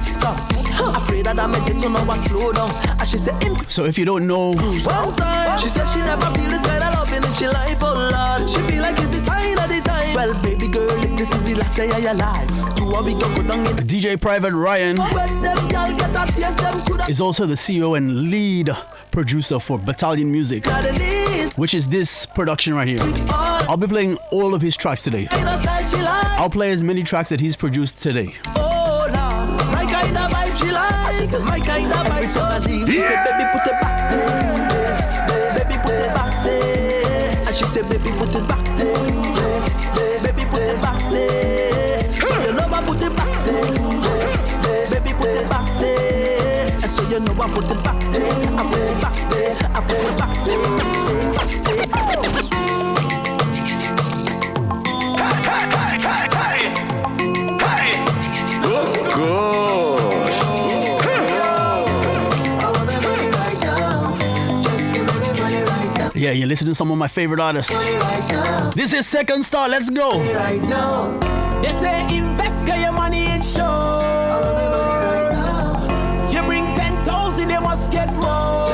stop. Afraid that I made it to know I slow down. And she said, so if you don't know, one time, she said she never feel this kind of loving in she life, oh Lord. She feel like it's the sign of the time. Well, baby girl, if this is the last day of your life, you want me to go down in DJ Private Ryan is also the CEO and lead producer for Battalion Music, which is this production right here. I'll be playing all of his tracks today. I'll play as many tracks that he's produced today. Oh Lord, my kind of vibe she likes. She said my kind of vibe so deep. She said baby put it back there, baby put it back there. And she said baby put it back there, baby put it back there. So you know I put it back there, baby put it back there. And so you know I put it back there, I put it back there, I put it back there. Yeah, you're listening to some of my favorite artists. This is Second Star, let's go. They say invest your money in show. You bring 10,000, you must get more.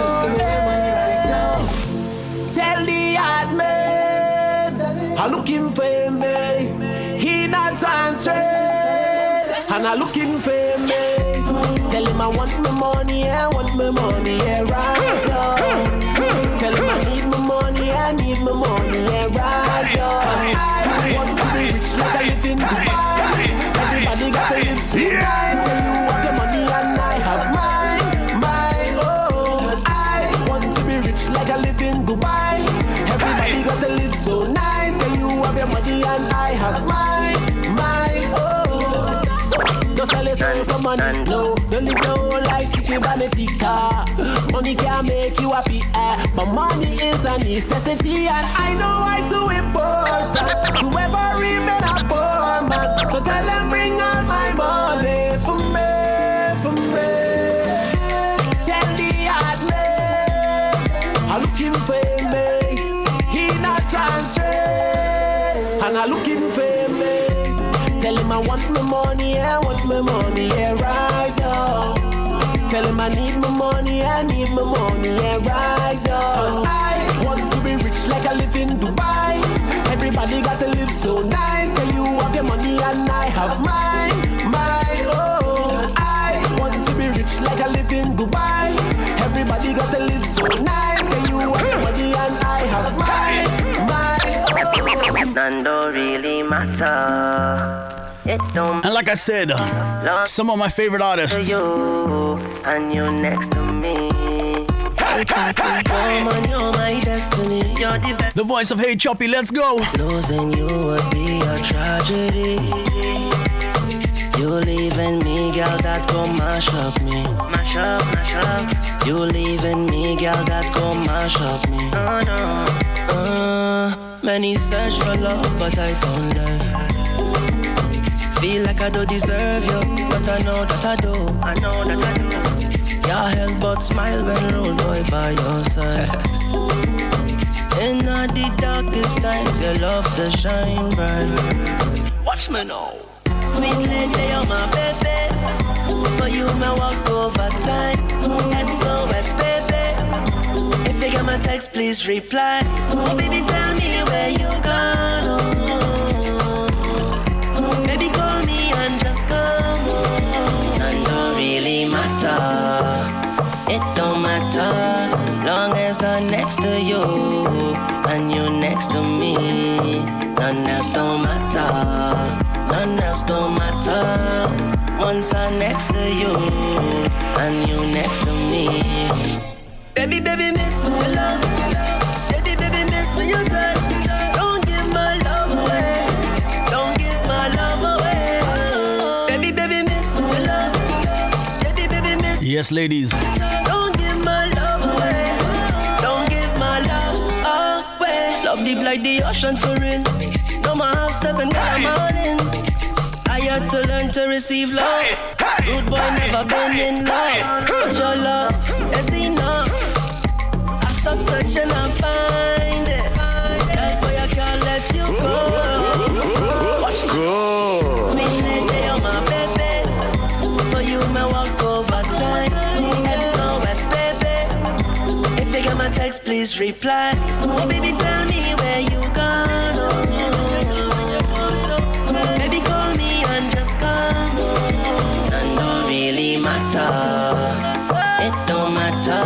Tell the hard man, I'm looking for me. He not answering, and I'm looking for me. Tell him I want my money, I want my money, yeah, right now. Tell him I need my money, I need my money, yeah, right now. Cause I want to be rich like I live in Dubai. Everybody got to live so nice. So you have your money and I have mine, mine, oh. Cause I want to be rich like I live in Dubai. Everybody got to live so nice. So you have your money and I have mine, mine, oh. Don't sell your soul for money, no. Don't live your whole life sitting vanity car. Money can't make you happy, but money is a necessity, and I know why too important to ever remain a poor man. So tell them bring all my money for me, for me. Tell the hard man I'm looking for me. He not answering, and I'm looking for me. Tell him I want my money, I want my money, yeah, right now. Tell him I need my money, I need my money, yeah, right now. Cause I want to be rich like I live in Dubai. Everybody got to live so nice. So you have your money and I have mine, mine, oh. Cause I want to be rich like I live in Dubai. Everybody got to live so nice. So you have your money and I have mine, mine, oh. None don't really matter. It don't. And like I said, some of my favorite artists. You and you next to me. Woman, you're my destiny. You're the best. The voice of Hey Choppy, let's go. Losing you would be a tragedy. You leaving me, girl, that go mash up me. Mash up, mash up. You leaving me, girl, that go mash up me. Oh no. Many search for love, but I found life. Feel like I don't deserve you, but I know that I do. I know that I do. Your health but smile when roll boy by your side. In all the darkest times, your love to shine bright. Watch me now. Sweet lady, you're my baby. For you, my walk over time. SOS, baby. If you get my text, please reply. Oh, baby, tell me where you gone. Baby, call me and just come on. And don't really matter. It don't matter. Long as I'm next to you and you next to me. None else don't matter. None else don't matter. Once I'm next to you and you next to me. Baby, baby, miss your love. Baby, baby, miss your touch. Don't give my love away. Don't give my love away. Baby, baby, miss your love. Baby, baby, miss. Yes, ladies. Don't give my love away. Don't give my love away. Love deep like the ocean for real. No more half stepping, girl, I'm all in. I had to learn to receive love. Good boy never been in love. But your love is enough. I stop searching and find it. That's why I can't let you go. Let's go. Sweet lady, you're my baby. For you, my please reply. Oh baby, tell me where you gone. Oh. Baby, call me and just come. None don't really matter. It don't matter.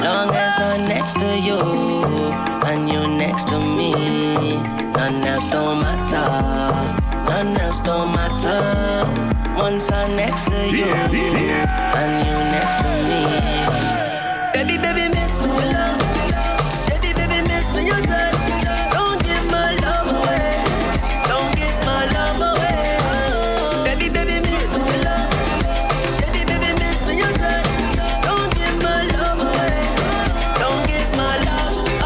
Long as I'm next to you and you next to me. None else don't matter. None else don't matter. Once I'm next to you and you next to me. Baby, baby, missing your love. Baby, baby, missing your touch. Don't give my love away. Don't give my love away. Baby, baby, missing your love. Baby, baby, missing your touch. Don't give my love away. Don't give my love away.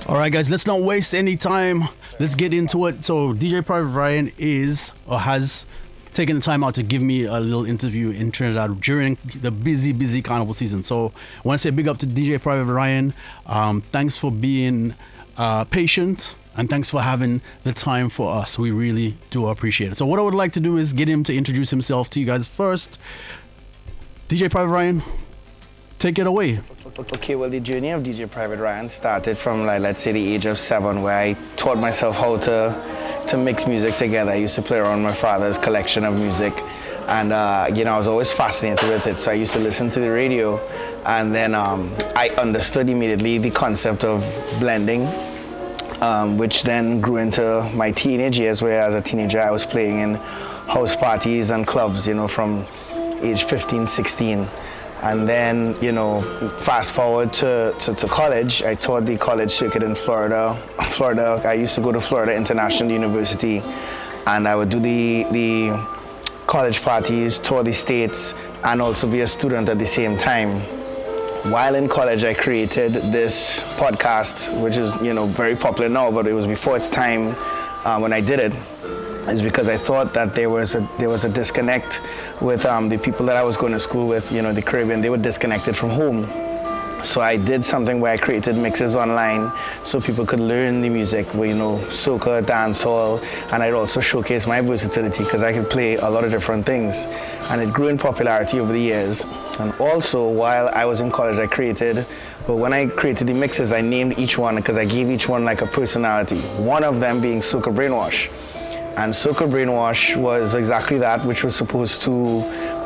Alright guys, let's not waste any time. Let's get into it. So DJ Private Ryan has taken the time out to give me a little interview in Trinidad during the busy carnival season. So I want to say big up to DJ Private Ryan. Thanks for being patient and thanks for having the time for us. We really do appreciate it. So what I would like to do is get him to introduce himself to you guys first. DJ Private Ryan, take it away. Okay, well, the journey of DJ Private Ryan started from, like, let's say, the age of 7, where I taught myself how to mix music together. I used to play around my father's collection of music, and I was always fascinated with it. So I used to listen to the radio, and then I understood immediately the concept of blending, which then grew into my teenage years, where as a teenager I was playing in house parties and clubs, from age 15, 16. And then, fast forward to college. I taught the college circuit in Florida. I used to go to Florida International University, and I would do the college parties, tour the states, and also be a student at the same time. While in college, I created this podcast, which is, very popular now, but it was before its time when I did it. Is because I thought that there was a disconnect with the people that I was going to school with, the Caribbean. They were disconnected from home. So I did something where I created mixes online so people could learn the music, soca, dancehall, and I'd also showcase my versatility because I could play a lot of different things. And it grew in popularity over the years. And also, while I was in college, when I created the mixes, I named each one because I gave each one like a personality. One of them being Soca Brainwash. And Soca Brainwash was exactly that, which was supposed to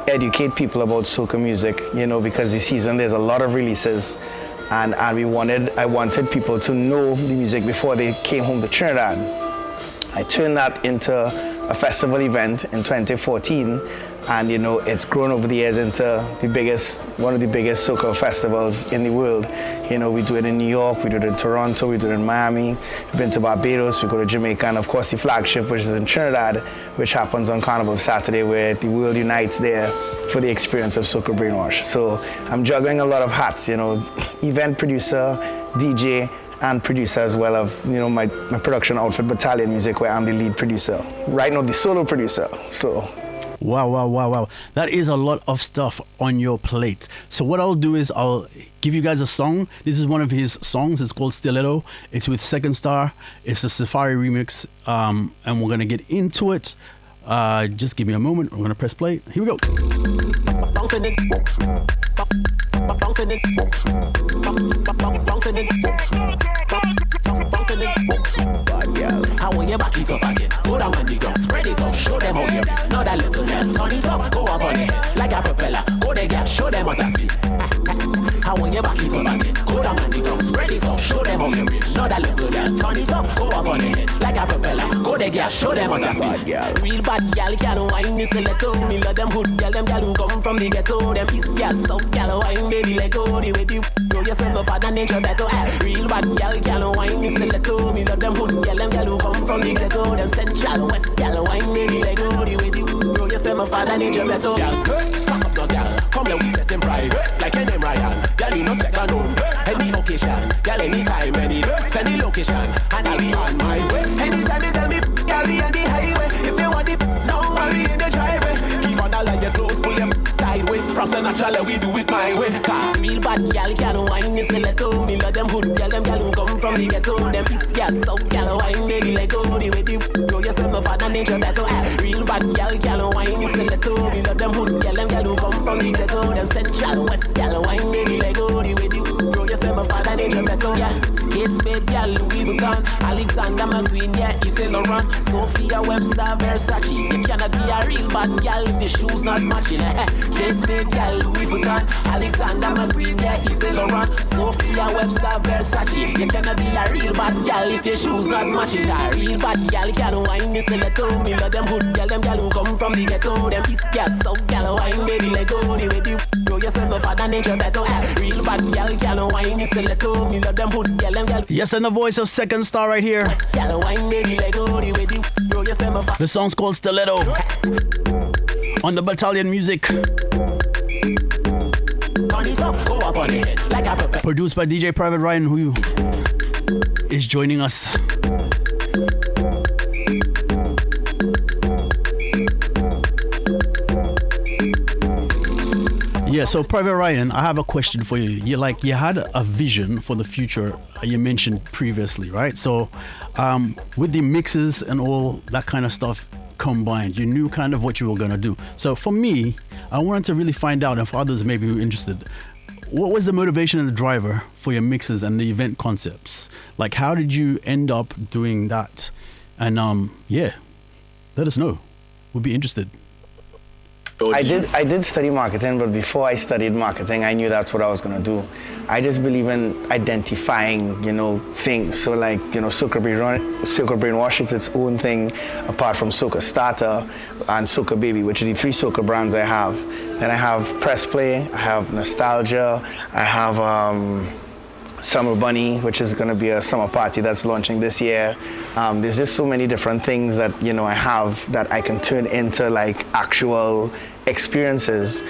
educate people about soca music, because this season there's a lot of releases, and I wanted people to know the music before they came home to Trinidad. I turned that into a festival event in 2014, and it's grown over the years into one of the biggest soca festivals in the world. We do it in New York, we do it in Toronto, we do it in Miami, we've been to Barbados, we go to Jamaica, and of course the flagship, which is in Trinidad, which happens on Carnival Saturday, where the world unites there for the experience of Soca Brainwash. So I'm juggling a lot of hats, event producer, DJ, and producer as well of my production outfit Battalion Music, where I'm the lead producer. Right now, the solo producer. So. Wow. That is a lot of stuff on your plate. So what I'll do is I'll give you guys a song. This is one of his songs. It's called Stiletto. It's with Second Star. It's the Safari remix. And we're going to get into it. Just give me a moment. I'm going to press play. Here we go. I want you back it up again. Go down on the ground, spread it out, show them how you know that little girl. Turn it up, go up on it like a propeller. Go there, girl, show them what I see. I want you back it up again. Go down on the ground, spread it out, show them how you know that little girl. Turn it up, go up on it like a propeller. Go there, girl, show them what I see. Real bad girl, can't wine this little. Me love them hood girl, them girl who come from the ghetto. Them east girl, south girl, wine baby let go. The way you know yourself, no father nature better. Real bad girl, can't wine this little. Me love them hood girl, them girl who come from the ghetto. Them central west girl, wine baby let go. The way you know yourself. say my father need you better. Yes, cock up the girl, come here we say in private. Like your name Ryan, girl you no second home. Any occasion, girl anytime, any send the location, and I'll be on my way. Anytime you tell me, girl be on the highway. If you want it, no worry in the driveway. Keep on all your clothes, pull them sideways. From so natural, we do it my way. Car real bad girl can't whine, you say let go. Me love them hood girl, them girl who come from the ghetto. Them piss gas, so girl whine, baby let go. The way they know you say my father nature better. Real bad girl can't whine, you say let go. Me love them hood girl, them girl who come from the ghetto. Them central west girl whine, baby let go. The way they know you say my father nature better. Yeah, Kate Spade girl, Louis Vuitton, Alexander McQueen, yeah, you say Laurent, Sophia Webster, Versace. You cannot be a real bad girl if your shoes not matching. Kate Spade girl, Louis Vuitton, Alexander McQueen, yeah, you say Laurent, Sophia Webster, Versace. You cannot be a real bad girl if your shoes not matching. A real bad girl can't whine, you say let go. Me love them hood girl, them girl who come from the ghetto. Them piss gas, so girl whine, baby let go. The way they know you say my father nature better. Real bad girl can't whine, you say let go. Me love them hood girl, them girl. Yes, and the voice of Second Star right here. Girl whine, baby let go. The way they know you say my father. The song's called Stiletto on the Battalion Music. Produced by DJ Private Ryan, who is joining us. Yeah, so Private Ryan, I have a question for you. You had a vision for the future you mentioned previously, right? So with the mixes and all that kind of stuff combined, you knew kind of what you were going to do. So for me, I wanted to really find out, and for others maybe who are interested, what was the motivation and the driver for your mixes and the event concepts? Like, how did you end up doing that? And yeah, let us know. We'll be interested. I did study marketing, but before I studied marketing, I knew that's what I was gonna do. I just believe in identifying, things. So like, Soca Brainwash is its own thing, apart from Soca Starter and Soca Baby, which are the three Soca brands I have. Then I have Press Play, I have Nostalgia, I have Summer Bunny, which is gonna be a summer party that's launching this year. There's just so many different things that, I have that I can turn into like actual experiences,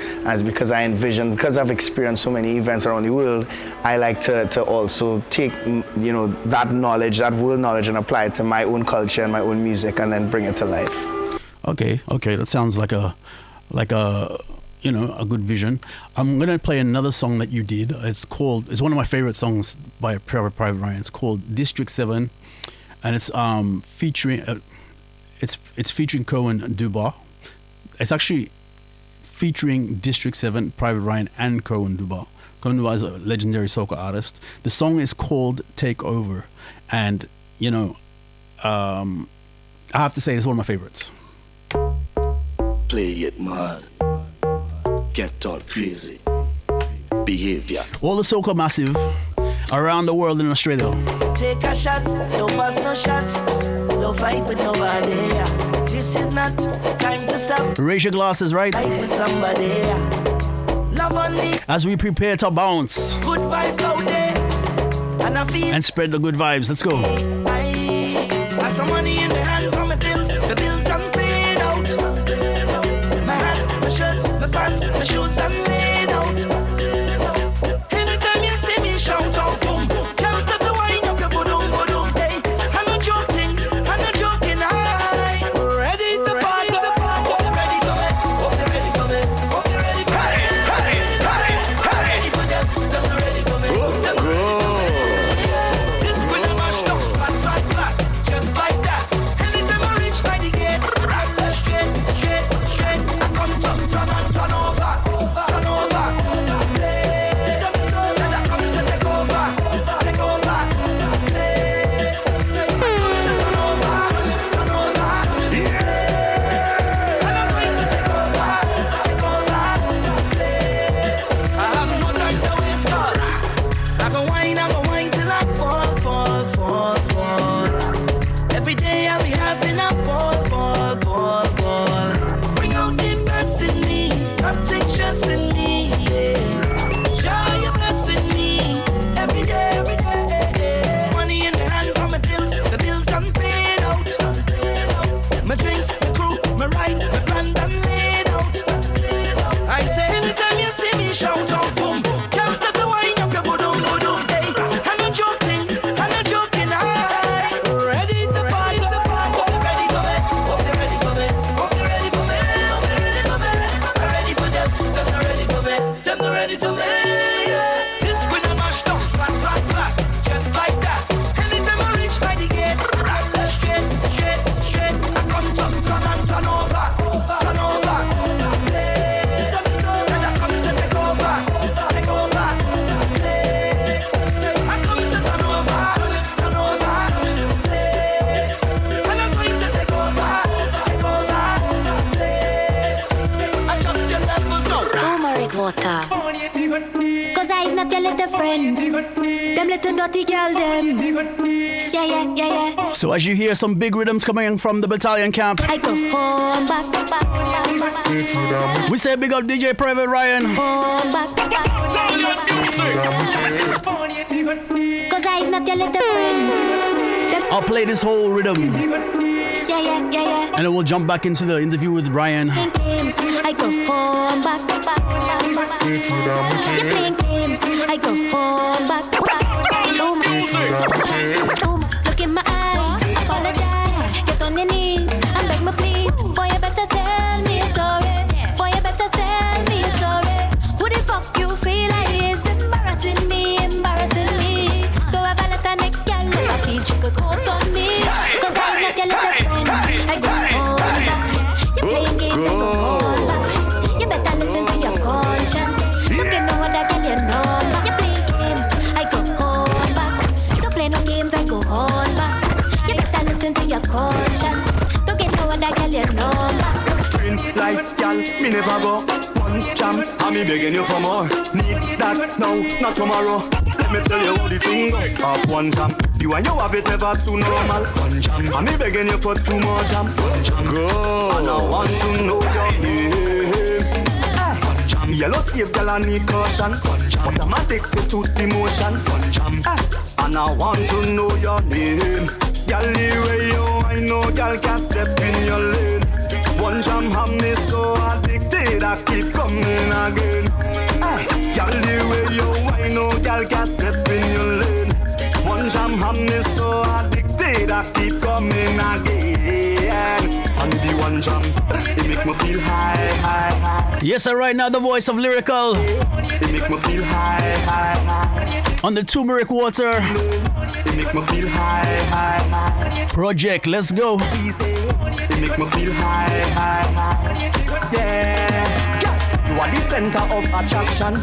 because I've experienced so many events around the world. I like to also take, that knowledge, that world knowledge, and apply it to my own culture and my own music, and then bring it to life. Okay, that sounds like a good vision. I'm gonna play another song that you did. It's one of my favorite songs by Private Ryan. It's called District 7, and it's featuring Cohen Dubois. It's actually featuring District 7, Private Ryan, and Cohen Dubois. Cohen Dubois is a legendary soca artist. The song is called Take Over, and I have to say it's one of my favorites. Play it, man. Get all crazy. Behavior. All the soca massive around the world in Australia. Take a shot, no pass no shot. No fight with nobody. This is not time to stop. Raise your glasses, right? Fight with somebody. Love on me. As we prepare to bounce. Good vibes out there. And I feel. And spread the good vibes. Let's go. I some money in the hand, come my bills. The bills done paid out. My hat, my shirt, my pants, my shoes done laid out. Anytime you see me shout out, boom, boom. Can't stop to wind up your boom, hey. I'm not joking, I'm ready to party. Hope you're ready for me, hope you're ready for me, hope you're ready for me. Ready for them, ready for me. This when I'm mashed up, flat water. Cause I's not your little friend. Them little dirty girl, them. Yeah. So as you hear some big rhythms coming from the Battalion camp, I go home back. we say big up DJ Private Ryan. Home back. Cause I's not your little friend. I'll play this whole rhythm. Yeah. And then we'll jump back into the interview with Ryan. I go home back. You're playing games. I go home back. Look in my eyes. Apologize. Get on your knees and beg me please. Boy, you better tell me you're sorry. Boy, you better tell me you're sorry. Who the fuck you feel like is embarrassing me? Go have a letter next girl. Never feel she could close on me. Cause I'm not your little friend. I go home back. You're playing games. I go home back. You better listen to your conscience. Don't get no other girl you know. You're playing games. I go home back. Don't play no games. I go home back. You better listen to your conscience. Don't get no other girl you know. Green like gal, me never go. One jam, and me begging you for more. Need that now, not tomorrow. Let me tell you how the thing go. Off one jam, you and you have it never too normal. One jam, and me begging you for two more jam. One jam, go. And I want to know your name. One jam, yellow tape, girl, I need caution. One jam, but I'm addicted to the motion. One jam, and I want to know your name. Girl, the way you, I know, girl, can step in your lane. One jam have me so addicted, I keep coming again. Girl, the way you, I know, girl, can step in your lane. One jam have me so addicted, I keep coming again. And the one jam, it make me feel high. Yes, sir, right now the voice of Lyrical. It make me feel high. On the turmeric water. It make me feel high. Project, let's go. It make me feel high. Yeah. You are the center of attraction.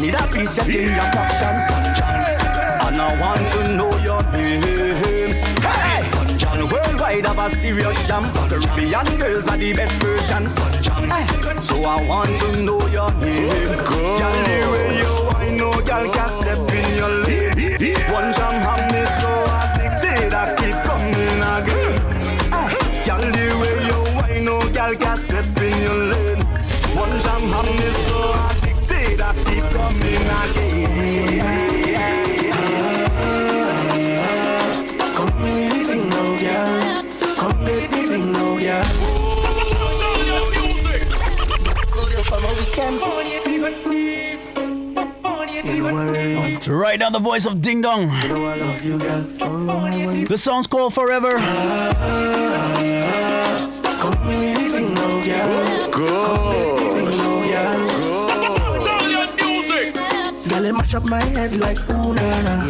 Need a piece, just give me a fraction. And I want to know your name. Hey! Worldwide have a serious jam. Caribbean girls are the best version. Hey! So I want to know your name. Girl, the way you, I know, girl, can step in your lane. One jam have me so addicted, I keep coming again. Girl, the way you, I know, girl, can step in your lane. One jam have me so addicted, I keep coming again. Come with the thing now, girl. Come with the thing now, girl. From a weekend. You know I really want to. Right now the voice of Ding Dong. You know I love you, girl. The song's called Forever. Come with the thing now, girl. Go. Girl, it mash up my head like ooh na na.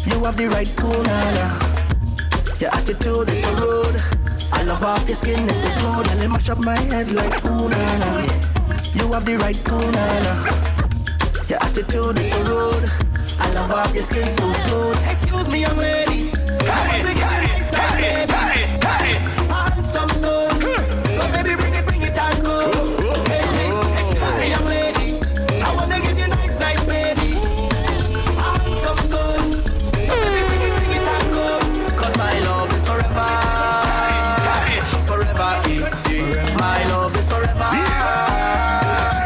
You have the right cool na na. Your attitude is so rude. I love off your skin, it's so smooth. Girl, it mash up my head like ooh na na. You have the right cool na na. Your attitude is so rude. I love off your skin so smooth. Excuse me, young lady. I want to give you nice, baby. On some soul. So baby, bring it and go. Hey, excuse me, young lady. I want to give you nice, baby. On some soul. So baby, bring it and go. Cause my love is forever. Forever, my love is forever.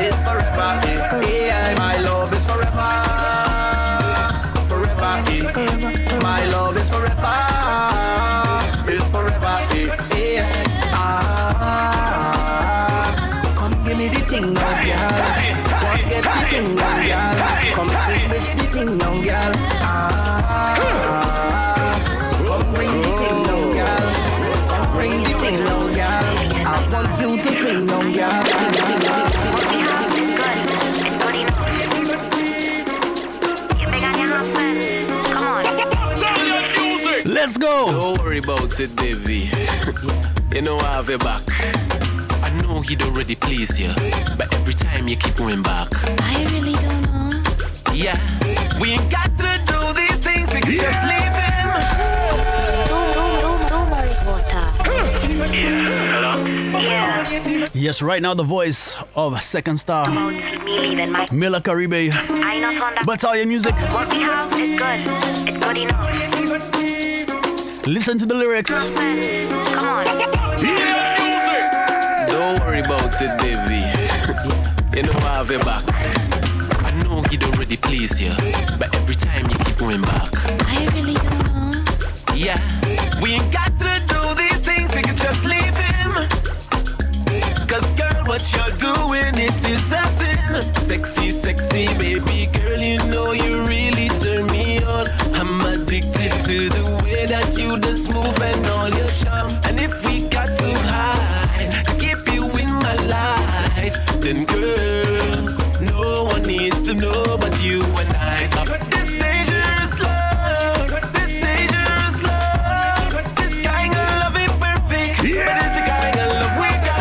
It's forever, yeah. My love is forever. Forever, my love is forever. It's forever, yeah. Come give me the thing now, girl. Come get the thing now, girl. Come sleep with the thing now, girl. Come bring the thing now, girl. Come bring the thing now, girl. I want you to swing now, girl. Let's go. Don't worry about it, baby. You know I have your back. I know he don't really please you, but every time you keep going back. I really don't know. Yeah, we ain't got to do these things. We can just leave him. Don't worry, water. Yeah, hello? Yeah. Yes, right now the voice of Second Star, Mila Caribe, Battalion Music. What we have is good. It's good enough. Listen to the lyrics. Come on. Don't worry about it, baby. You know I have your back. I know he don't really please you, but every time you keep going back. I really don't know. Yeah, we ain't got to do these things, you can just leave him. Cause girl, what you're doing, it is a sin. Sexy, sexy, baby girl, you know you really turn me on. I'm addicted to the way that you just move and all your charm. And if we got to hide to keep you in my life, then girl, no one needs to know but you and I. This dangerous love, this dangerous love, this kind of love ain't perfect, but it's the kind of love we got.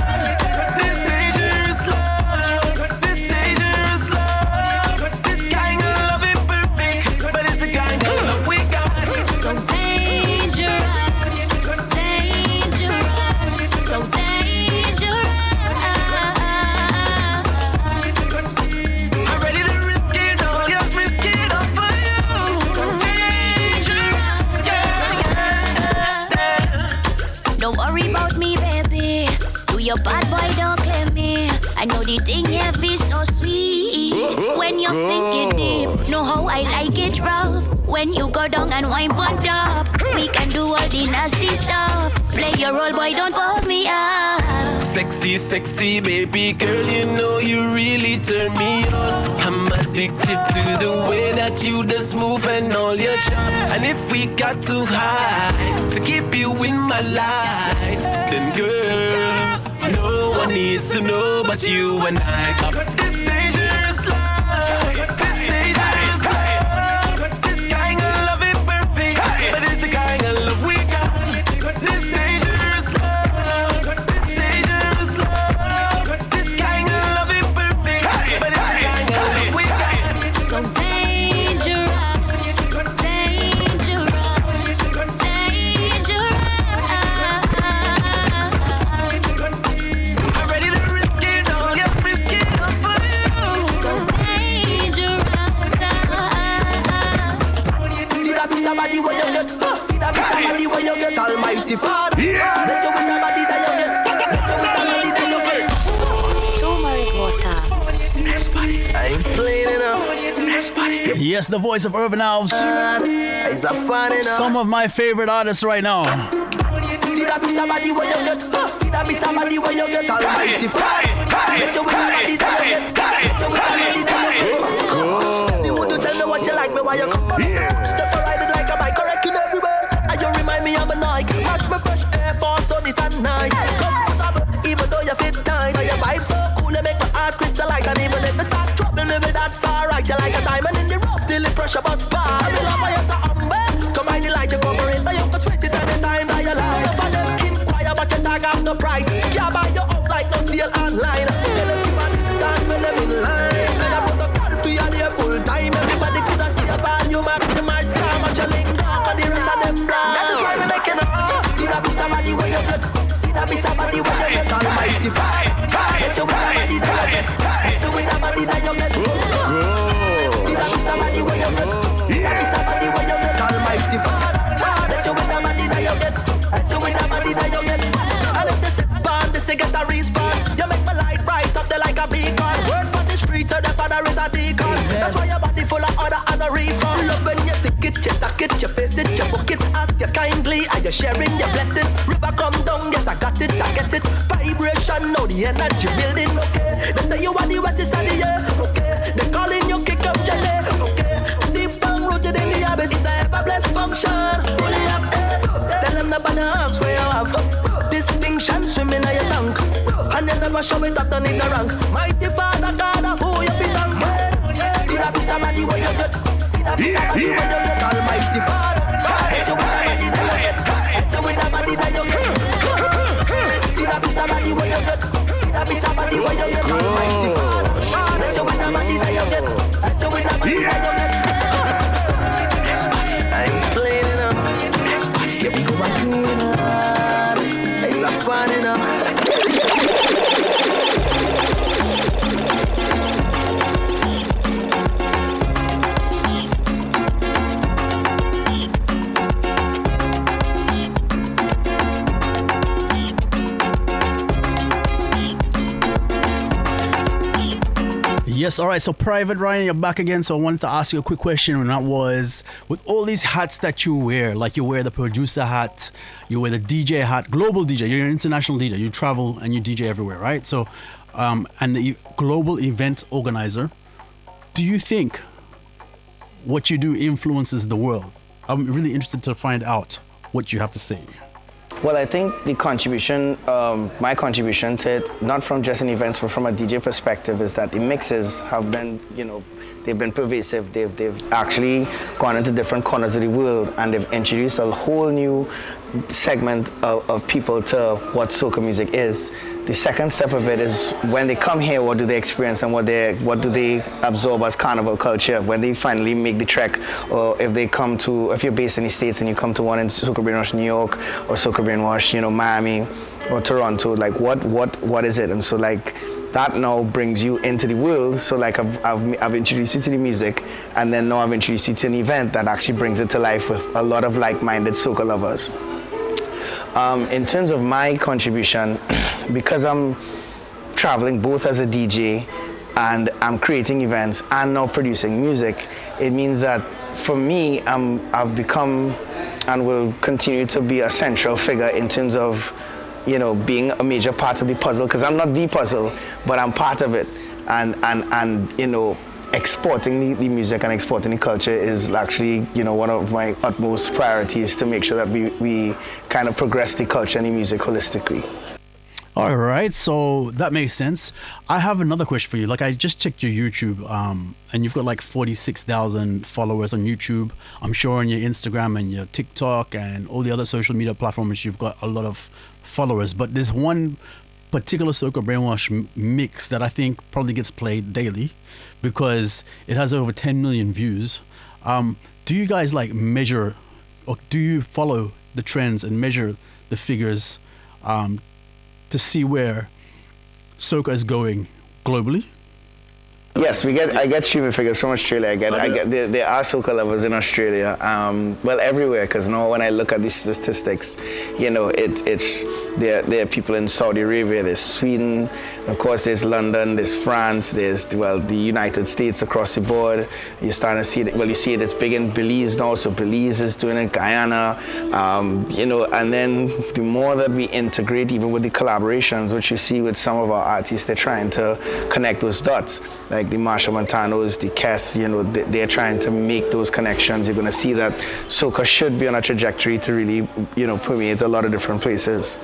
This dangerous love, this dangerous love, this kind of love ain't perfect, but it's the kind of love we got. So dangerous, dangerous, so dangerous. I'm ready to risk it all, yes, risk it all for you. So dangerous, Don't worry about me, baby. Do your bad boy, don't claim me. I know the thing here feels so sweet. When you sink it deep, know how I like it rough. When you go down and wind on top, we can do all the nasty stuff. Play your role, boy, don't pose me up. Sexy, sexy, baby girl, you know you really turn me on. I'm addicted to the way that you just move and all your charm. And if we got to hide to keep you in my life, then girl, no one needs to know but you and I. This dangerous love, this dangerous love, this kind of love ain't perfect, but it's the kind of love we got. This dangerous love, this dangerous love, this kind of love ain't perfect, but it's the kind of love we got. So dangerous, dangerous, dangerous. I'm ready to risk it all, yes, risk it all for you. So dangerous. See that be somebody where you get, see that be somebody where you get Almighty Father. Bless you with the body that you get, bless you with the body that you get. Turmeric water. I ain't playing it up. Yes, the voice of Urban Alves. It's a fun enough. Some of my favorite artists right now. See that be somebody where you get, see that be somebody where you get Almighty Father. Bless you with the body that you get, bless you with the body that you get. You wouldn't tell me what you like, me why you come on. Step and ride it like a bike, correcting everywhere. And you remind me I'm a Nike. Match me fresh Air Force on it and nice. Comfortable, even though you fit tight. Now your vibe so cool, you make my heart crystalline. And even if you start trouble, living that's alright. You like a diamond in the rough, till the pressure bust by. I will love you so humble. Come on, the light you cover it. Now you can switch it anytime that you like. Enough of them inquire, but you tag off the price. Can't buy you out like no sale online. Tell them keep a distance when them in line. Now you put the call for you there full time. Everybody could have seen a value, maximize crime, but you linger for the rest of them blind. That is why we making up. See that be somebody where you get, see that be somebody where you get Almighty Father. Bless you with the body that you get, bless you with the body that you get. See that be somebody where you get, see that be somebody where you get Almighty Father. Bless you with the body that you get, bless you with the body that you get. And if they sit band, they say get a response. You make my light bright up there like a beacon. Word for the streets, so the father is a deacon. That's why your body full of order and a refund. Love when you take it, you tuck it, you face it, you book it. Ask you kindly, are you sharing your blessing? River come down, yes I got it, I get it. Vibration, now the energy building, okay. They say you are the wettest of the year, okay. They calling you kick up jelly, okay. Deep down rooted in the abyss, the ever blessed function. Fully up, tell them about the arms where you have distinction swimming in your tank. And you never show it up, done in the rank. Mighty Father God, who you be thank. See that be somebody where you get, see that be somebody where you get Almighty Father. So with the body that you get, so with the body that you get. See that be somebody where you get, see that be somebody where you get Almighty Father. So with the body that you get, so with the body that you get. I ain't playing it up. Yeah, we go back in. It's a fun enough. Yes, all right. So, Private Ryan, you're back again. So, I wanted to ask you a quick question, and that was, with all these hats that you wear, like you wear the producer hat, you wear the DJ hat, global DJ, you're an international DJ, you travel and you DJ everywhere, right? So, and the global event organizer, do you think what you do influences the world? I'm really interested to find out what you have to say. Well, I think the contribution, my contribution to it, not from just an events, but from a DJ perspective, is that the mixes have been, they've been pervasive. They've actually gone into different corners of the world, and they've introduced a whole new segment of people to what soca music is. The second step of it is when they come here, what do they experience and what do they absorb as carnival culture when they finally make the trek, or if you're based in the States and you come to one in Soca Brainwash, New York, or Soca Brainwash, Miami or Toronto, like what is it? And so like that now brings you into the world. So like I've introduced you to the music, and then now I've introduced you to an event that actually brings it to life with a lot of like-minded soca lovers. In terms of my contribution, because I'm traveling both as a DJ and I'm creating events and now producing music, it means that for me, I've become and will continue to be a central figure in terms of, being a major part of the puzzle, because I'm not the puzzle, but I'm part of it. And exporting the music and exporting the culture is actually, one of my utmost priorities, to make sure that we kind of progress the culture and the music holistically. All right, so that makes sense. I have another question for you. Like, I just checked your YouTube, and you've got like 46,000 followers on YouTube. I'm sure on your Instagram and your TikTok and all the other social media platforms, you've got a lot of followers. But there's one particular Soca Brainwash mix that I think probably gets played daily because it has over 10 million views. Do you guys like measure, or do you follow the trends and measure the figures to see where soca is going globally? Yes, I get streaming figures from Australia. There are soca lovers in Australia, well, everywhere. Because now when I look at these statistics, there are people in Saudi Arabia, there's Sweden, of course there's London, there's France, there's the United States across the board. You're starting to see it. Well, you see it. It's big in Belize now, so Belize is doing it, Guyana, and then the more that we integrate, even with the collaborations, which you see with some of our artists, they're trying to connect those dots. Like the Marsha Montanos, the Kess, they're trying to make those connections. You're going to see that soca should be on a trajectory to really, permeate a lot of different places.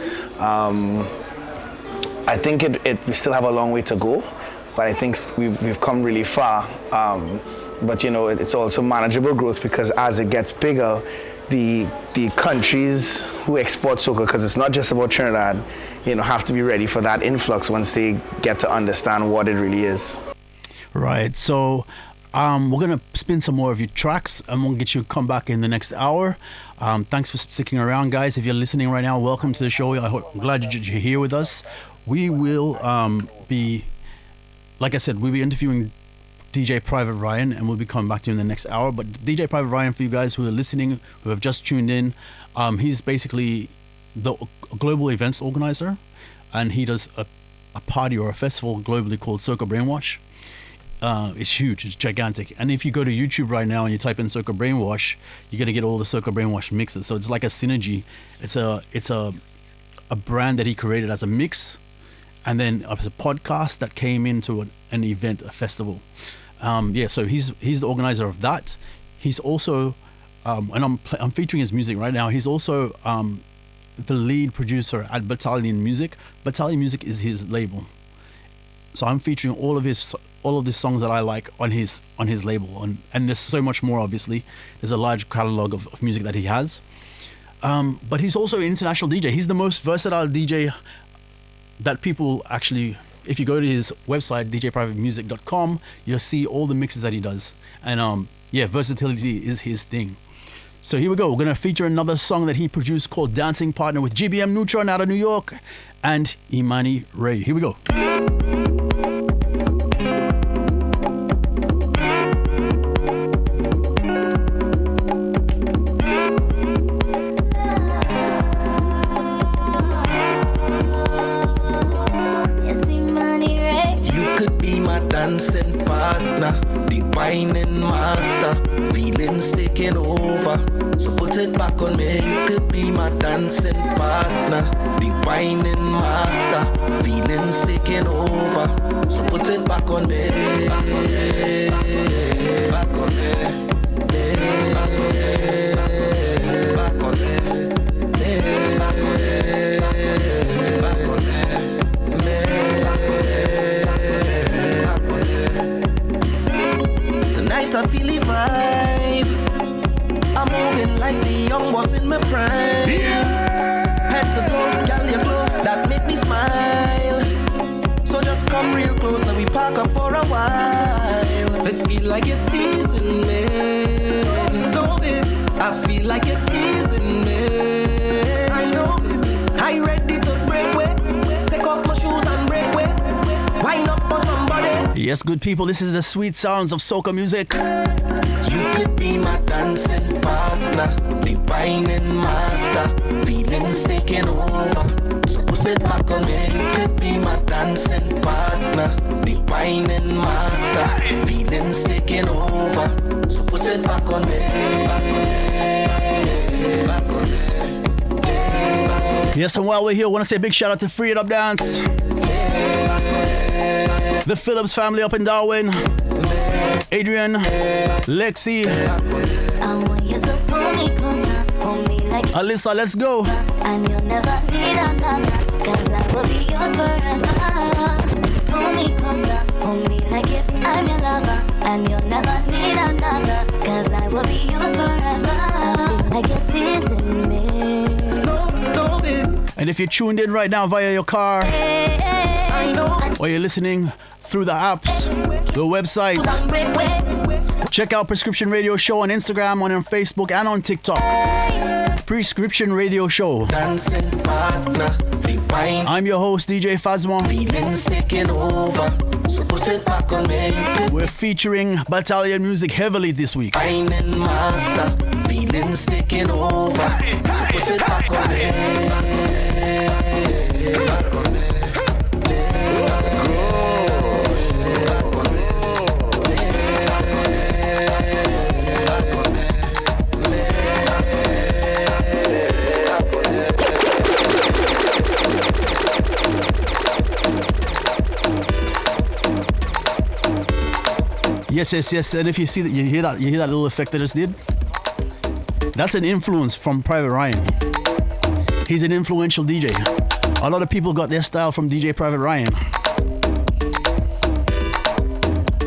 I think we still have a long way to go, but I think we've come really far. But it's also manageable growth, because as it gets bigger, the countries who export soca, because it's not just about Trinidad, have to be ready for that influx once they get to understand what it really is. Right, so we're going to spin some more of your tracks, and we'll get you to come back in the next hour. Thanks for sticking around, guys. If you're listening right now, welcome to the show. I'm glad you're here with us. We will be, like I said, we'll be interviewing DJ Private Ryan, and we'll be coming back to you in the next hour. But DJ Private Ryan, for you guys who are listening, who have just tuned in, he's basically the global events organizer, and he does a party or a festival globally called Soca Brainwash. It's huge, it's gigantic. And if you go to YouTube right now and you type in Soca Brainwash, you're gonna get all the Soca Brainwash mixes. So it's like a synergy. It's a brand that he created as a mix, and then as a podcast that came into an event, a festival. So he's the organizer of that. He's also, and I'm featuring his music right now. He's also the lead producer at Battalion Music. Battalion Music is his label. So I'm featuring all of the songs that I like on his label, and there's so much more. Obviously, there's a large catalog of music that he has. But he's also an international DJ. He's the most versatile DJ that people actually. If you go to his website, djprivatemusic.com, you'll see all the mixes that he does. And versatility is his thing. So here we go. We're gonna feature another song that he produced called "Dancing Partner" with GBM Neutron out of New York and Imani Ray. Here we go. Dancing whining master, feelings taking over. So put it back on me, you could be my dancing partner. The whining master, feelings taking over. So put it back on me, back on me, back on me, back on me, back on me, back on me. Tonight I feel the vibe. I'm moving like the young boss in my prime. Head to toe, girl, you glow, that make me smile. So just come real close, now we park up for a while. It feel like you're teasing me. No, babe, I feel like you're teasing me. I know, I ready to break away. Take off my shoes and break away. Wind up on somebody. Yes, good people, this is the sweet sounds of soca music. You could be my dancing partner, the whining master, feelings taking over. So put it back on me. You could be my dancing partner, the whining master, feelings taking over. So put it back on me. Back on me. Yes, and while we're here, I want to say a big shout out to Free It Up Dance. The Phillips family up in Darwin. Adrian, Lexi, Alyssa, let's go. And you'll never need another, cause I will be yours forever. Pull me closer, hold me like if I'm your lover. And you'll never need another, cause I will be yours forever. I feel like you're teasing me. No, babe. And if you're tuned in right now via your car, I know. or you're listening through the apps, the website, check out Prescription Radio Show on Instagram, on Facebook, and on TikTok. Prescription Radio Show. Dancing partner, the wine. I'm your host, DJ Fasmwa. Feelings taking over. So put it back on me. We're featuring Battalion music heavily this week. Whining master, feelings taking over. So put it back on me. Back on me. Yes. And if you see that, you hear that little effect I just did? That's an influence from Private Ryan. He's an influential DJ. A lot of people got their style from DJ Private Ryan.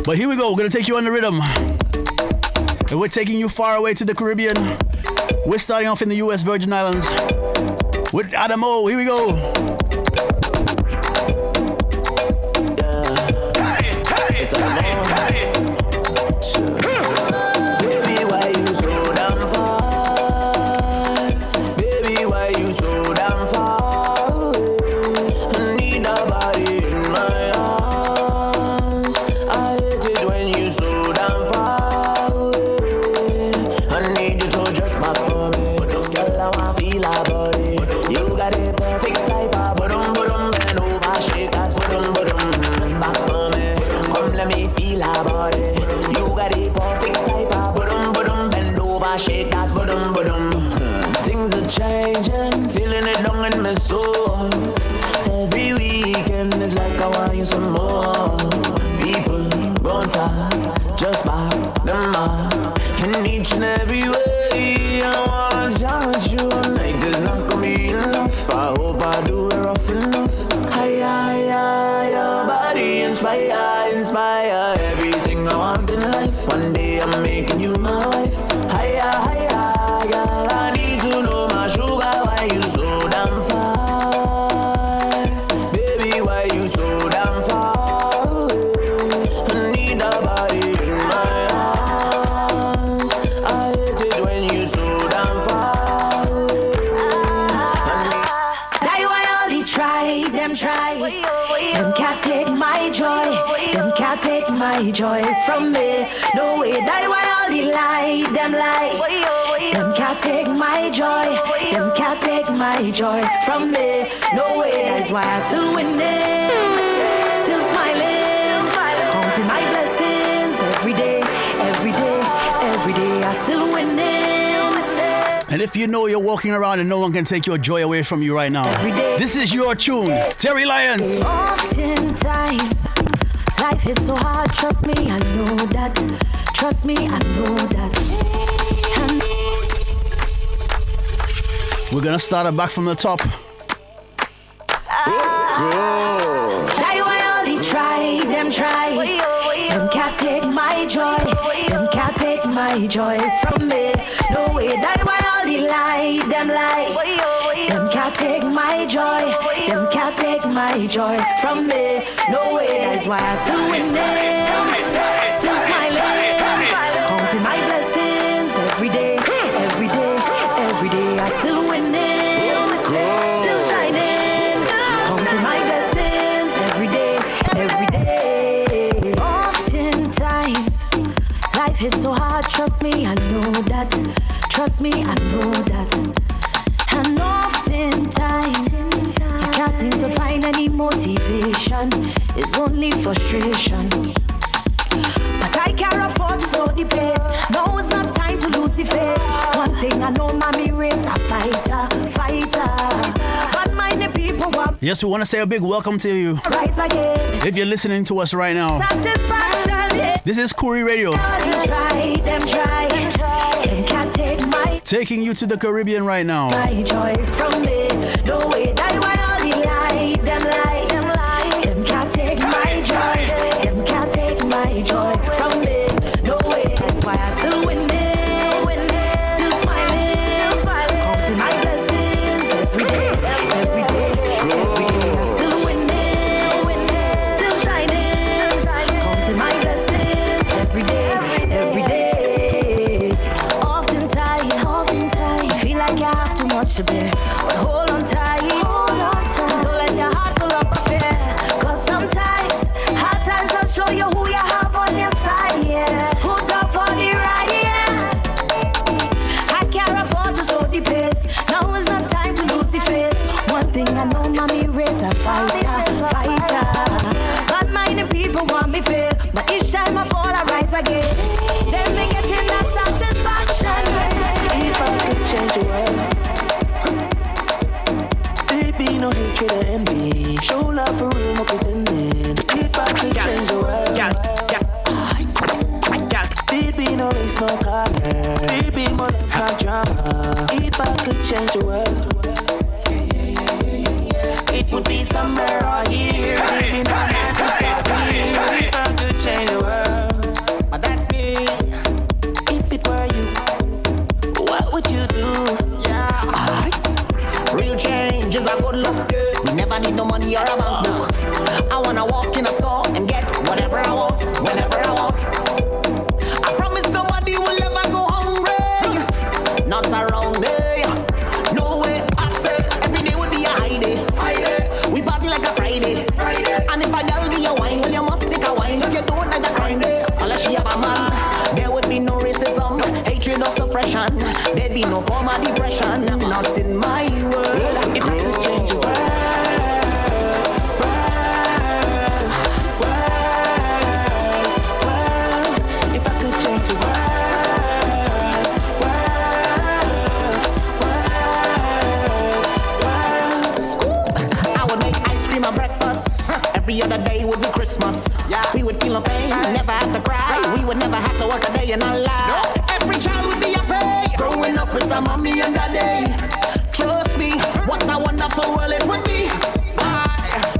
But here we go. We're gonna take you on the rhythm. And we're taking you far away to the Caribbean. We're starting off in the US Virgin Islands with Adam O. Here we go. Shake that boom boom. Things are changing, feeling it down in my soul. Every weekend is like I want you some more. People won't talk, just back them up. In each and every way, I wanna jam with you. Night is not gonna be enough. I hope I do it rough enough. Hiya, your body inspire everything I want in life. One day I'm making you my wife. Hiya, girl, I need to know my sugar. Why you so damn far? Baby, why you so damn far? I need a body in my arms. I hate it when you so damn far. That's why all they try. Them can't take my joy. Them can't take my joy from me. No way, that's why all they lie. Them lie. Them can't take my joy. Them can't take my joy from me. No way, that's why I'm still winning. Still smiling. Counting my blessings every day. if you know you're walking around and no one can take your joy away from you right now. This is your tune, Terry Lyons. Oftentimes, life is so hard, trust me, I know that. Trust me, I know that. We're gonna start it back from the top. Try why all they try, them try. Them can't take my joy. Them can't take my joy from me. No way, die why all they lie, them lie. Them can't take my joy. Them can't take my joy from me. No way, that's why I still winning. Still smiling. Counting my blessings every day, every day, every day. I still winning. Still shining. Counting my blessings every day, every day. Oftentimes, life is so hard, trust me, I know that. Trust me, I know that. And oftentimes, you can't seem to find any motivation. It's only frustration. But I can't afford to slow the pace. No, it's not time to lose the faith. One thing I know, mommy race a fighter, fighter. But mind the people want. Yes, we want to say a big welcome to you. Rise again. If you're listening to us right now, Satisfaction, yeah. this is Kuri Radio. Them try, them try. Them can't take my Taking you to the Caribbean right now. joy from me. No way, die why all the lie, them lie, them lie. Them can't take my joy. Them can't take my joy from me. No way, that's why I still winning, winning, still smiling, counting my blessings every day, every day, every day. I still winning, winning, still shining, counting my blessings every day, every day. Oftentimes, you feel like you have too much to bear, but hold on tight, hold on tight. Don't let your heart fill up a fear, 'cause sometimes hard times will show you who you have on your side, yeah. Who's up for the ride, yeah. I can't afford to slow the pace. Now is not time to lose the faith. One thing I know, mommy raise a fighter, fighter. But mind the people want me fail, but each time I fall, I rise again. Then me getting that satisfaction. If I could change the world, there'd be no hatred or envy. Show love for real, no pretending. If I could change the world, there'd be no race, no color. There'd be more love, no drama. If I could change the world, it would be somewhere out here. There'd be no man to stop here. If I could change the world, But that's me. if it were you, what would you do? Alright. Real change is a good look. We never need no money or a bank book. I wanna walk in a store and get whatever I want, whenever I want. I promise nobody will ever go hungry. Not around there. No way. I say every day would be a high day. We party like a Friday. And if a girl be a wine, well you must take a wine. If you don't, there's a crime there. Unless she have a man, there would be no racism, hatred or suppression. There'd be no form of depression. Not in my world. If I could change the world, if I could change the I would make ice cream and breakfast. Every other day would be Christmas. We would feel no pain, never have to cry. We would never have to work a day in our life. Every child would be happy, growing up with a mommy and daddy. Trust me, what a wonderful world it would be. Why?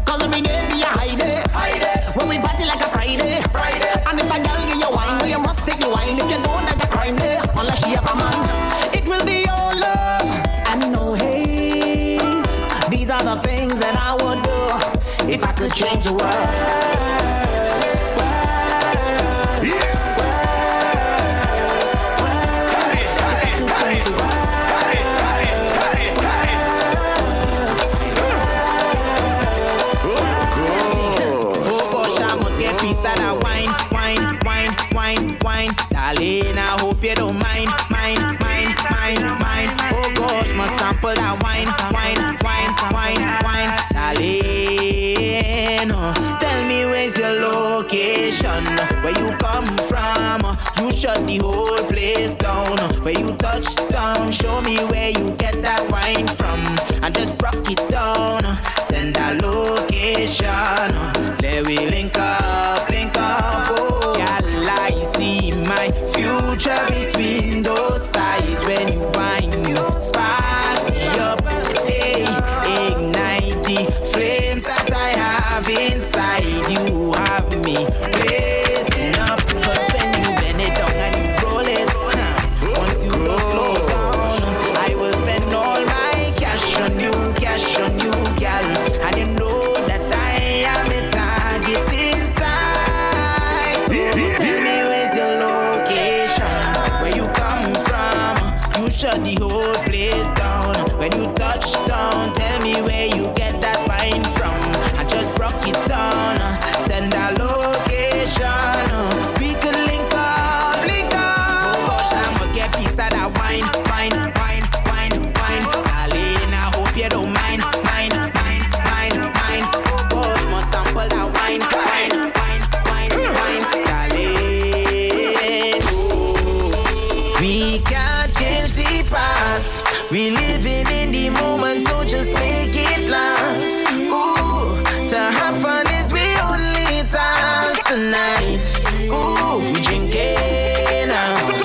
'Cause every day be a high day. When we party like a Friday. And if a girl give you wine, well you must take the wine. If you don't, there's a crime there. Unless she have a man, it will be all love and no hate. These are the things that I would do if I could change the world. Darling, I hope you don't mind. Oh gosh, must sample that wine. Darling, tell me where's your location, where you come from. You shut the whole place down. Where you touch down, show me where you get that wine from. And just rock it down, send a location. Let we link up, oh. Girl, I see my future between those thighs. When you wine, you spark me up. Hey, ignite the flames that I have inside. You have me blazing up. Cause when you bend it down and you roll it, once you go slow down, I will spend all my cash on you, gal. And you know that I am a target inside. So tell me where's your location, where you come from. You shut the whole place down. When you touch down, tell me where you get that wine from. I just broke it down, send a location. We could link up. Oh gosh, I must get piece of that wine. Darling, I hope you don't mind. Oh gosh, must sample that wine. Darling, oh. We can't change the past. We living in the moment, so just make it last. Ooh, to have fun is we only task tonight. Ooh, we drinking now. Cause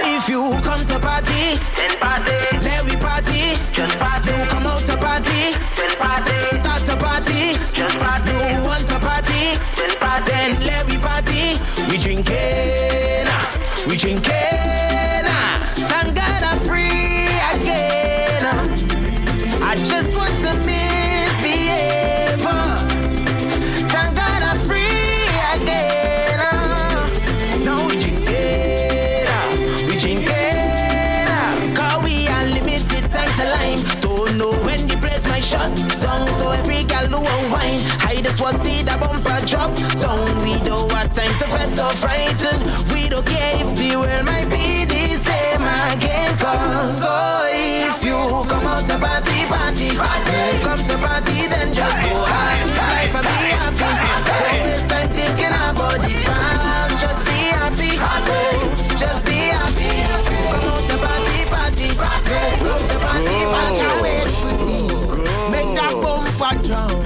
if you come to party, then party. Let we party, then party. You come out to party, then party. Start to party, then party. You want to party, then party. Then let we party. We drinking now. Thank God I'm free again. I just want to misbehave. Thank God I'm free again. Now we drinking. Cause we are limited time to line. Don't know when the place might shut down. So every gal who will wine, I just want to see the bumper drop down. We don't want time to fret or frighten. We don't care if the world might be the same again. Cause so if you come out to party, come to party, then just go high. Life and be happy. Don't waste time thinking about the past. Just be happy. Just be happy. Come out to party. Come to party. Wait for me. Make that bumper jump.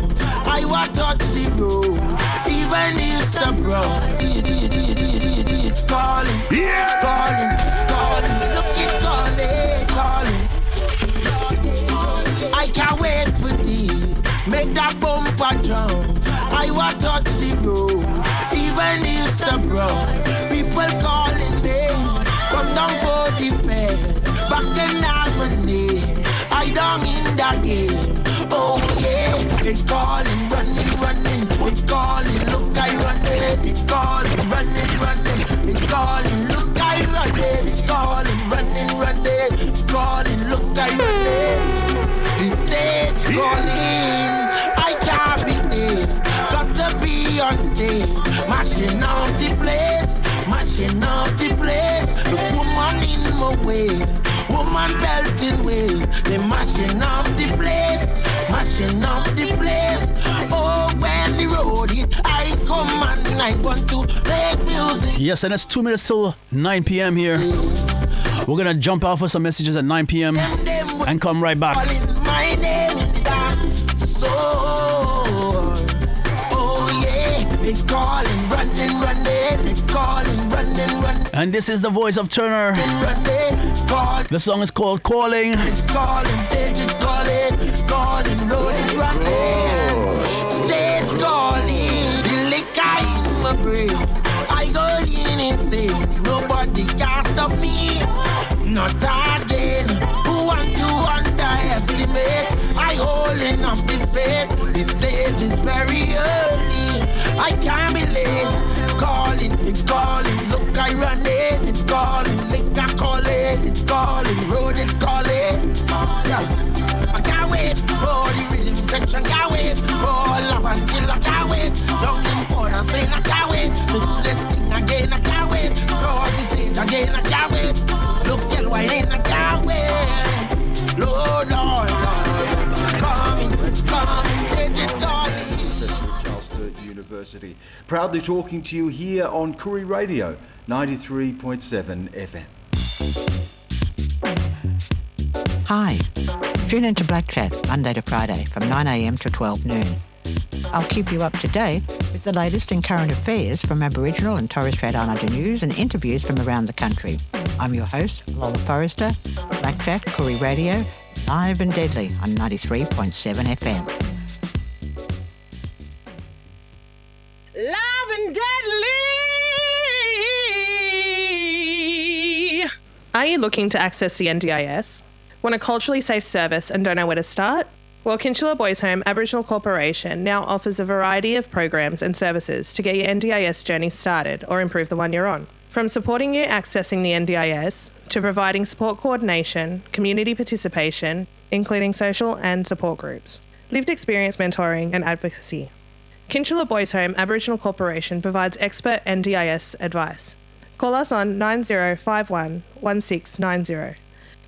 I want to touch the road. Even if it's a bro. It's calling. Look, it's calling. I can't wait for thee. Make that bumper jump. I want to touch the road. Even if it's a bro. People calling me. Come down for the fair. Back in Albany. I don't in that game. Oh yeah. It's calling, running. It's calling, look I run it. It's calling, running. It's calling, look I run it. It's calling, running. It's calling, look I run it. The stage calling, I can't be there. Got to be on stage, mashing up the place. The woman in my way, woman belting ways. They mashing up the place. Oh, when the road hit, I come and I want to make music. Yes, and it's 2 minutes till 9 p.m. here. We're gonna jump out for some messages at 9 p.m. and come right back. My name in the dance. So, oh yeah, it's calling, running. It's calling, running. And this is the voice of Turner. The song is called Calling. It's calling, stage is calling, road is running. Stage calling, the liquor in my brain. I go in insane, nobody can stop me. Not again, who want to underestimate? I holding up the faith, the stage is very early. I can't be late. It's calling, look I run it. It's calling, liquor calling. It's calling, road is calling. Yeah, I can't wait for the rhythm section. Can't wait for love and kill. I can't wait. Down in Port and Spain. I can't wait to do this thing again. I can't wait. Cross the stage again. I can't wait. Look, girl, why ain't I University. Proudly talking to you here on Koori Radio, 93.7 FM. Hi, tune into Black Chat Monday to Friday from 9 a.m. to 12 noon. I'll keep you up to date with the latest in current affairs from Aboriginal and Torres Strait Islander news and interviews from around the country. I'm your host, Lola Forrester. Black Chat, Koori Radio, live and deadly on 93.7 FM. Live and deadly! Are you looking to access the NDIS? Want a culturally safe service and don't know where to start? Well, Kinchela Boys Home Aboriginal Corporation now offers a variety of programs and services to get your NDIS journey started or improve the one you're on. From supporting you accessing the NDIS to providing support coordination, community participation, including social and support groups, lived experience mentoring and advocacy. Kinchela Boys Home Aboriginal Corporation provides expert NDIS advice. Call us on 9051 1690.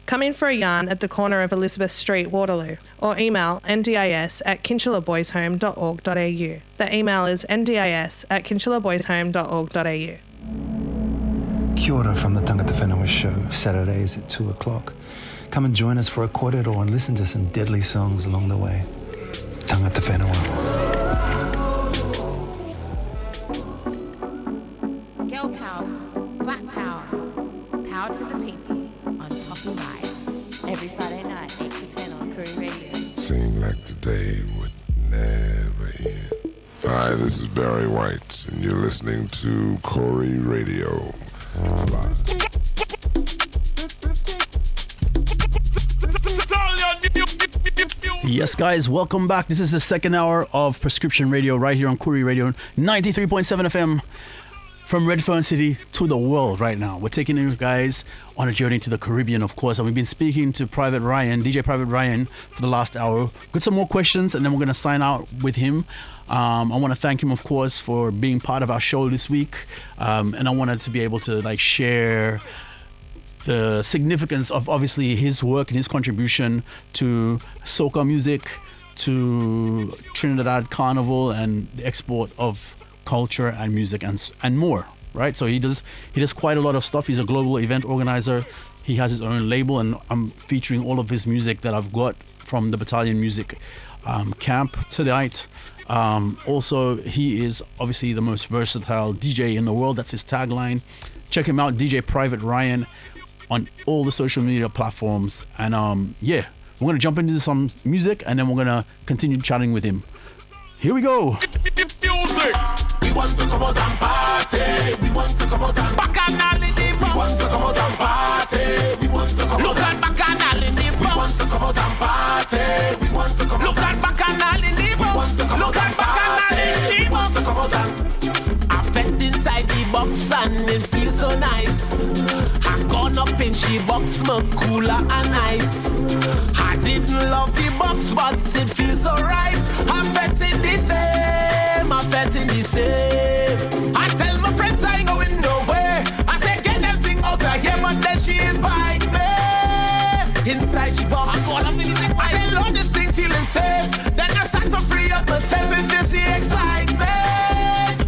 Come in for a yarn at the corner of Elizabeth Street, Waterloo, or email ndis@kinchelaboyshome.org.au. The email is ndis@kinchelaboyshome.org.au. Kia ora from the Tangata Whenua Show, Saturdays at 2 o'clock. Come and join us for a kōrero and listen to some deadly songs along the way. Tangata Whenua. Girl power, black power, power to the people on Topping Live. Every Friday night, 8 to 10 on Koori Radio. Seemed like the day would never end. Hi, this is Barry White, and you're listening to Koori Radio. Yes, guys, welcome back. This is the second hour of Prescription Radio right here on Koori Radio, 93.7 FM. From Redfern City to the world right now. We're taking you guys on a journey to the Caribbean, of course. And we've been speaking to Private Ryan, DJ Private Ryan, for the last hour. Got some more questions, and then we're going to sign out with him. I want to thank him, of course, for being part of our show this week. And I wanted to be able to share the significance of obviously his work and his contribution to soca music, to Trinidad Carnival, and the export of culture and music and more, right? So he does quite a lot of stuff. He's a global event organizer. He has his own label, and I'm featuring all of his music that I've got from the Battalion Music camp tonight. Also, he is obviously the most versatile DJ in the world. That's his tagline. Check him out, DJ Private Ryan, on all the social media platforms. And we're gonna jump into some music, and then we're gonna continue chatting with him. Here we go. Music. We want to come out and party. We want to come out and bacchanal in the box. We want to come out and party. We want to come out. Look at bacchanal in the box. We want to come out and party. We want to come out. Look at bacchanal in the box. Look at bacchanal in the box. We want to come out and. I felt inside the box and it feels so nice. I gone up in she box, smoke cooler and ice. I didn't love the box, but it feels so right. I'm fetting the same, I'm fetting the same. I tell my friends I ain't going nowhere. I say get everything out of here, but then she invite me inside she box. I say Lord, this thing feeling safe. Then I start to free up myself if you see excitement.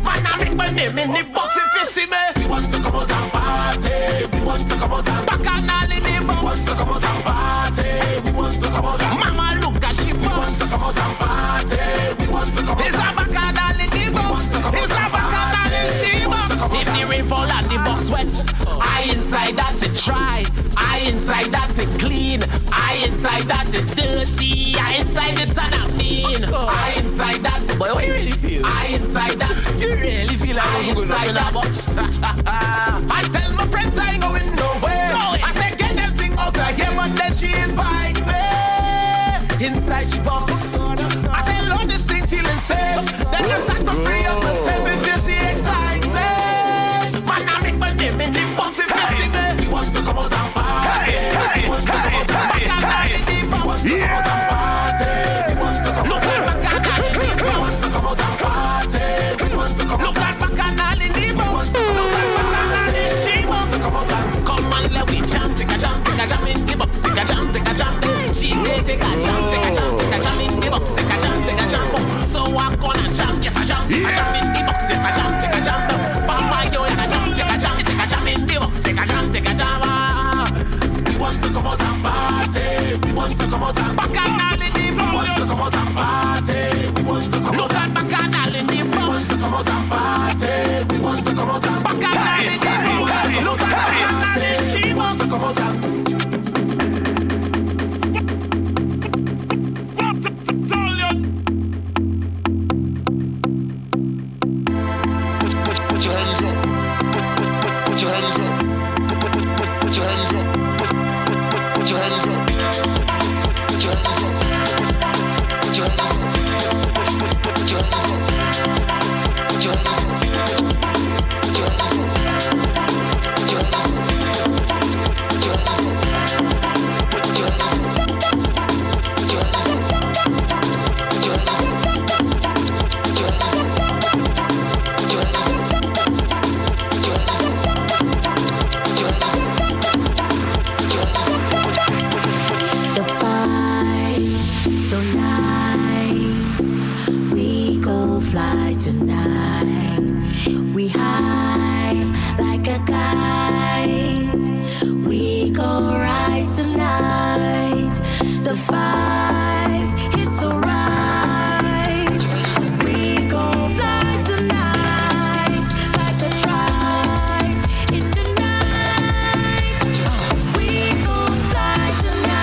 Man, I make my name in the box if you see me. We want to come out and party. We want to come out and bacchanal in the box. We want to come out and party. We want to come out and Mama look at she box. We want to come out and party. We want to come out. It's a bacchanal in the box. It's a bacchanal in she box. If the rain fall and the box wet, I inside that it dry. I inside that it clean. I inside that it dirty. I inside it and I mean. I inside that. Boy, what you really feel? I inside that. You really feel like I inside that box. I tell my friends I ain't going nowhere. I say get everything out of here, but then she invite me inside she box. I say Lord, this thing feeling safe. Then I start to free up myself if you see excitement. Man, I make my name in the box if you see me. We want to come out and party. We want to come out and bacchanal in the box. We want to come out and party. We want to come out and bacchanal in the box. We want to come out and party. We want to come out and bacchanal in the box. Look at bacchanal in she box. Come on, let we jump, take a jump in the box, take a jump. She say take a jump in the box, take a jump. So I'm gonna jump, yes I jump in the box. want to come out and bacchanal in the bus. We want to come out and party. We want to come out and bacchanal in the bus. We want to come out and party. We want to come out and bacchanal in the bus. Look at bacchanal, she wants to come out and. Put your hands up. Put your hands up. Put your hands up. Put your hands up. Put your hands up. Put your hands up. Put your hands up. Put your hands up. Put your hands up. Put your hands up. Put your hands up. Put your hands up. Put your hands up. Put your hands up. Put your hands up. Fly tonight, we high like a kite. We go rise tonight. The vibes, it's so right. We go fly tonight like a tribe in the night. We go fly tonight.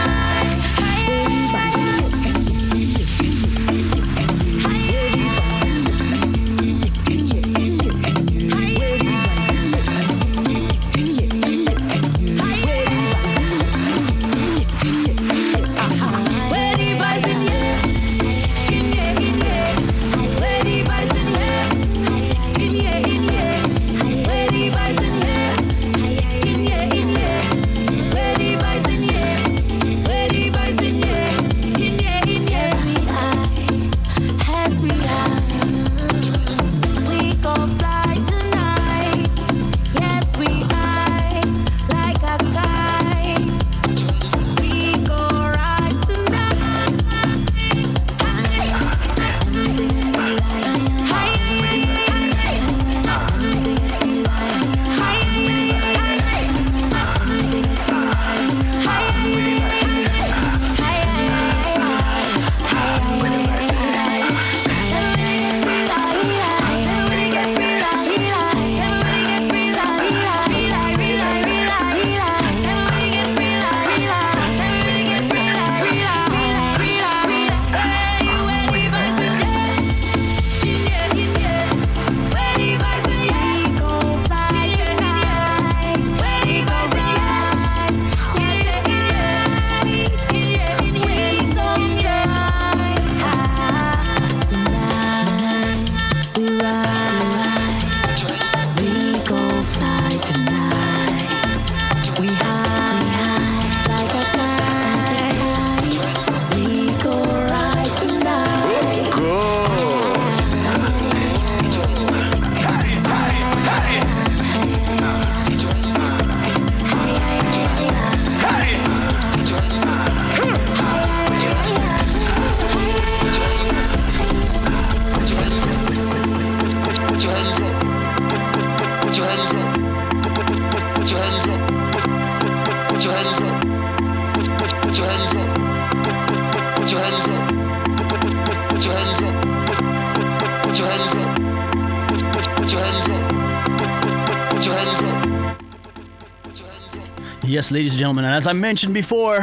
Yes, ladies and gentlemen, and as I mentioned before,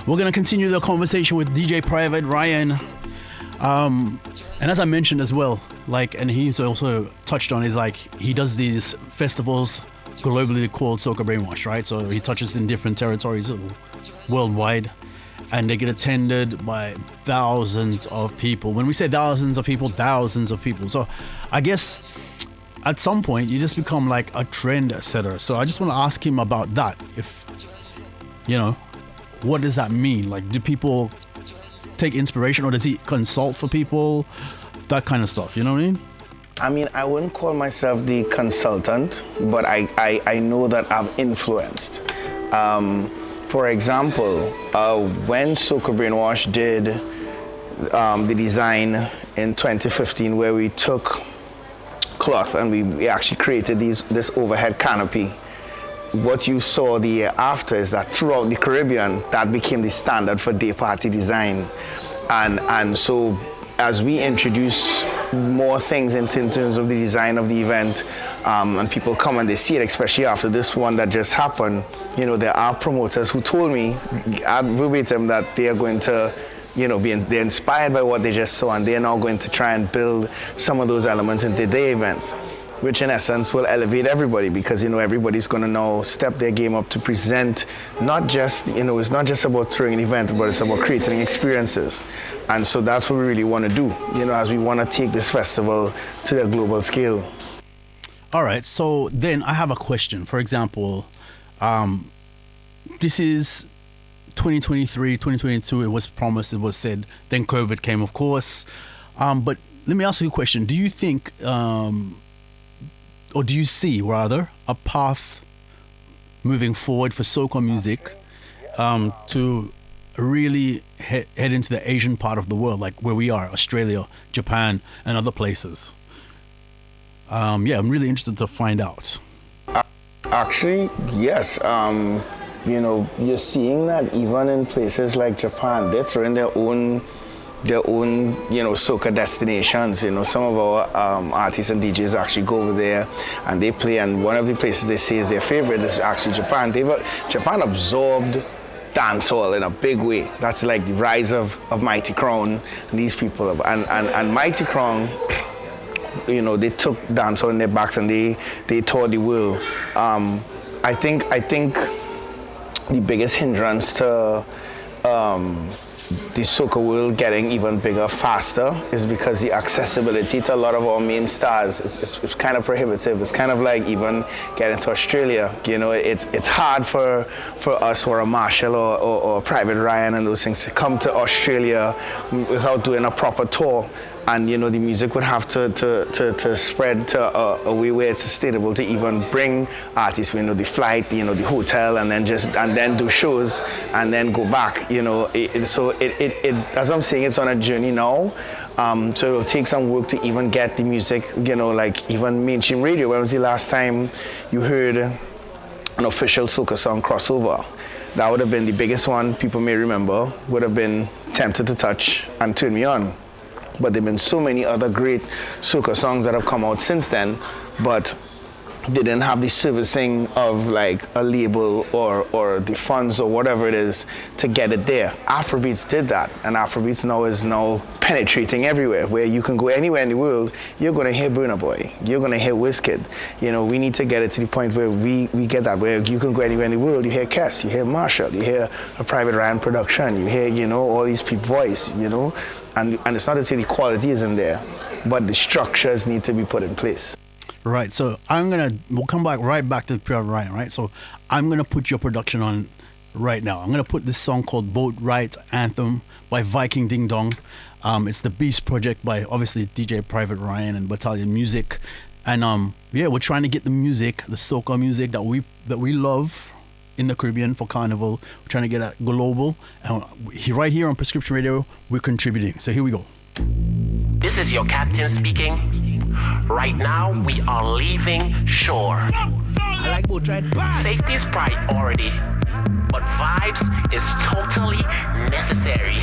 we're going to continue the conversation with DJ Private Ryan. And as I mentioned as well, like, and he's also touched on, is like, he does these festivals globally called Soca Brainwash, right? So he touches in different territories worldwide, and they get attended by thousands of people. When we say thousands of people, thousands of people. So I guess at some point you just become like a trend setter. So I just want to ask him about that. If, you know, what does that mean? Like, do people take inspiration, or does he consult for people? That kind of stuff, you know what I mean? I mean, I wouldn't call myself the consultant, but I know that I've influenced. For example, when Soca Brainwash did the design in 2015, where we took cloth and we actually created this overhead canopy what you saw the year after is that throughout the Caribbean, that became the standard for day party design. And so as we introduce more things in terms of the design of the event, and people come and they see it, especially after this one that just happened, there are promoters who told me verbatim that they are going to, they're inspired by what they just saw, and they're now going to try and build some of those elements into their events, which in essence will elevate everybody, because everybody's going to now step their game up to present not just, it's not just about throwing an event, but it's about creating experiences. And so that's what we really want to do, as we want to take this festival to the global scale. All right, so then I have a question. For example, this is 2023, 2022, it was promised, it was said, then COVID came, of course. But let me ask you a question. Do you think, or do you see, rather, a path moving forward for soca music to really head into the Asian part of the world, like where we are, Australia, Japan, and other places? I'm really interested to find out. Actually, yes. You're seeing that even in places like Japan, they're throwing their own soca destinations. Some of our artists and DJs actually go over there and they play, and one of the places they say is their favorite is actually Japan. Japan absorbed dancehall in a big way. That's like the rise of Mighty Crown and these people. And Mighty Crown, they took dancehall in their backs and they toured the world. I think the biggest hindrance to the soca world getting even bigger faster is because the accessibility to a lot of our main stars it's kind of prohibitive. It's kind of like even getting to Australia. It's hard for us or a Marshall or Private Ryan and those things to come to Australia without doing a proper tour. And the music would have to spread to a way where it's sustainable to even bring artists, the flight, the hotel, and then do shows and then go back. So as I'm saying, it's on a journey now. So it'll take some work to even get the music, like even mainstream radio. When was the last time you heard an official soca song crossover? That would have been the biggest one people may remember. Would have been Tempted to Touch and Turn Me On. But there have been so many other great soca songs that have come out since then, but they didn't have the servicing of like a label or the funds or whatever it is to get it there. Afrobeats did that, and Afrobeats is now penetrating everywhere, where you can go anywhere in the world, you're going to hear Burna Boy, you're going to hear Wizkid. We need to get it to the point where we get that, where you can go anywhere in the world, you hear Kes, you hear Marshall, you hear a Private Ryan production, you hear, all these people's voice, and it's not to say the quality isn't there, but the structures need to be put in place. Right, so we'll come right back to Private Ryan, right? So I'm going to put your production on right now. I'm going to put this song called Boat Ride Anthem by Viking Ding Dong. It's the Beast Project by, obviously, DJ Private Ryan and Battalion Music. And we're trying to get the music, the soca music that we love in the Caribbean for Carnival. We're trying to get it global. And right here on Prescription Radio, we're contributing. So here we go. This is your captain speaking. Right now, we are leaving shore. I like boat ride. Safety is priority, but vibes is totally necessary.